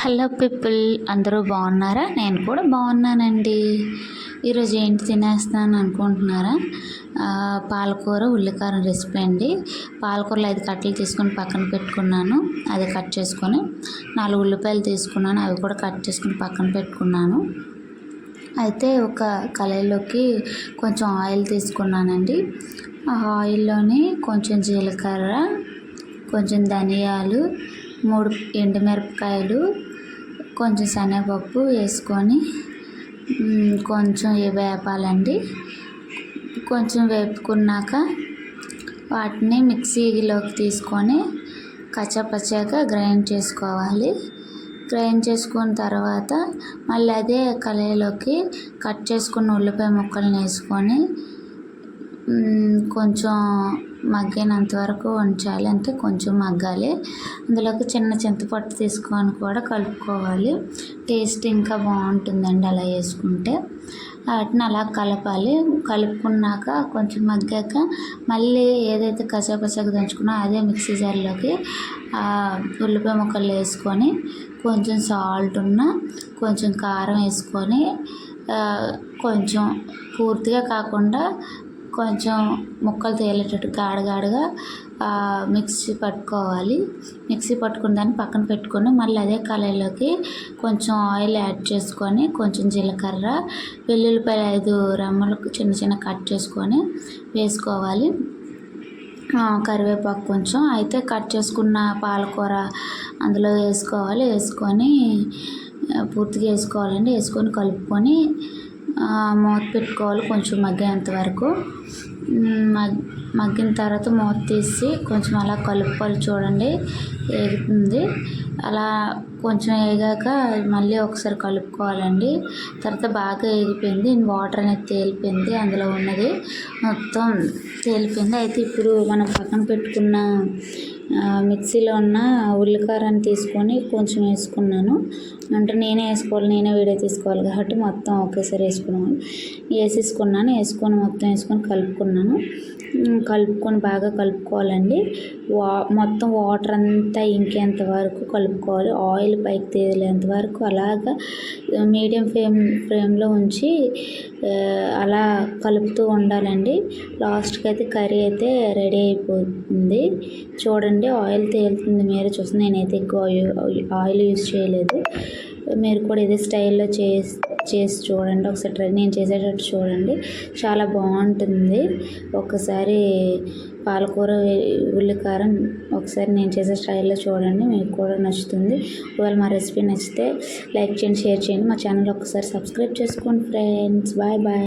Hello people, అందరూ బాగున్నారా? నేను కూడా బాగున్నానండి. ఈరోజు ఏంటి తినేస్తున్నాను అనుకుంటున్నారా? పాలకూర ఉల్లికారం రెసిపీ అండి. పాలకూరలో 5 కట్టలు తీసుకొని పక్కన పెట్టుకున్నాను. అది కట్ చేసుకొని 4 ఉల్లిపాయలు తీసుకున్నాను, అవి కూడా కట్ చేసుకొని పక్కన పెట్టుకున్నాను. అయితే ఒక కళాయిలోకి కొంచెం ఆయిల్ తీసుకున్నానండి. ఆ ఆయిల్లోని కొంచెం జీలకర్ర, కొంచెం ధనియాలు, 3 ఎండుమిరపకాయలు, కొంచెం శనగపప్పు వేసుకొని కొంచెం వేపాలండి. కొంచెం వేపుకున్నాక వాటిని మిక్సీలోకి తీసుకొని కచ్చాపచ్చాగా గ్రైండ్ చేసుకోవాలి. గ్రైండ్ చేసుకున్న తర్వాత మళ్ళీ అదే కళాయిలోకి కట్ చేసుకున్న ఉల్లిపాయ ముక్కల్ని వేసుకొని కొంచెం మగ్గినంత వరకు ఉంచాలి. అంటే కొంచెం మగ్గాలి. అందులోకి చిన్న చింతపట్టు తీసుకొని కూడా కలుపుకోవాలి. టేస్ట్ ఇంకా బాగుంటుందండి అలా వేసుకుంటే. వాటిని అలా కలపాలి. కలుపుకున్నాక కొంచెం మగ్గాక మళ్ళీ ఏదైతే కచ్చాపచ్చాగా దంచుకున్నా అదే మిక్సీ జార్లోకి ఉల్లిపాయ ముక్కలు వేసుకొని కొంచెం సాల్ట్ కొంచెం కారం వేసుకొని కొంచెం పూర్తిగా కాకుండా కొంచెం ముక్కలు తేలేటట్టు గాడగాడుగా మిక్సీ పట్టుకోవాలి. మిక్సీ పట్టుకున్న దాన్ని పక్కన పెట్టుకొని మళ్ళీ అదే కళాయిలోకి కొంచెం ఆయిల్ యాడ్ చేసుకొని కొంచెం జీలకర్ర, వెల్లుల్లిపాయలు 5 రెమ్మలు చిన్న చిన్న కట్ చేసుకొని వేసుకోవాలి. కరివేపాకు కొంచెం అయితే కట్ చేసుకున్న పాలకూర అందులో వేసుకోవాలి. వేసుకొని పూర్తిగా వేసుకోవాలండి. వేసుకొని కలుపుకొని మూత పెట్టుకోవాలి కొంచెం మగ్గేంత వరకు. మగ్గిన తర్వాత మూత తీసి కొంచెం అలా కలుపుకోవాలి. చూడండి వేగుతుంది. అలా కొంచెం వేగాక మళ్ళీ ఒకసారి కలుపుకోవాలండి. తర్వాత బాగా వేగిపోయింది. వాటర్ అనేది తేలిపోయింది. అందులో ఉన్నది మొత్తం తేలిపోయింది. అయితే ఇప్పుడు మనం పక్కన పెట్టుకున్న మిక్సీలో ఉన్న ఉల్లికారాన్ని తీసుకొని కొంచెం వేసుకున్నాను. అంటే నేనే వేసుకోవాలి, నేనే వీడియో తీసుకోవాలి కాబట్టి మొత్తం ఒకేసారి వేసేసుకున్నాను. మొత్తం వేసుకొని కలుపుకున్నాను. కలుపుకొని బాగా కలుపుకోవాలండి. మొత్తం వాటర్ అంతా ఇంకేంత వరకు కలుపుకోవాలి. ఆయిల్ పైకి తేలేంత వరకు అలాగా మీడియం ఫ్లేమ్లో ఉంచి అలా కలుపుతూ ఉండాలండి. లాస్ట్కి అయితే కర్రీ అయితే రెడీ అయిపోతుంది. చూడండి ఆయిల్ తేలుతుంది, మీరే చూస్తుంది. నేనైతే ఎక్కువ ఆయిల్ యూజ్ చేయలేదు. మీరు కూడా ఇదే స్టైల్లో చేసి చూడండి. ఒకసారి నేను చేసేటట్టు చూడండి, చాలా బాగుంటుంది. ఒకసారి పాలకూర ఉల్లికారం ఒకసారి నేను చేసే స్టైల్లో చూడండి, మీకు కూడా నచ్చుతుంది. ఒకవేళ మా రెసిపీ నచ్చితే లైక్ చేయండి, షేర్ చేయండి. మా ఛానల్ ఒకసారి సబ్స్క్రైబ్ చేసుకోండి ఫ్రెండ్స్. Bye bye.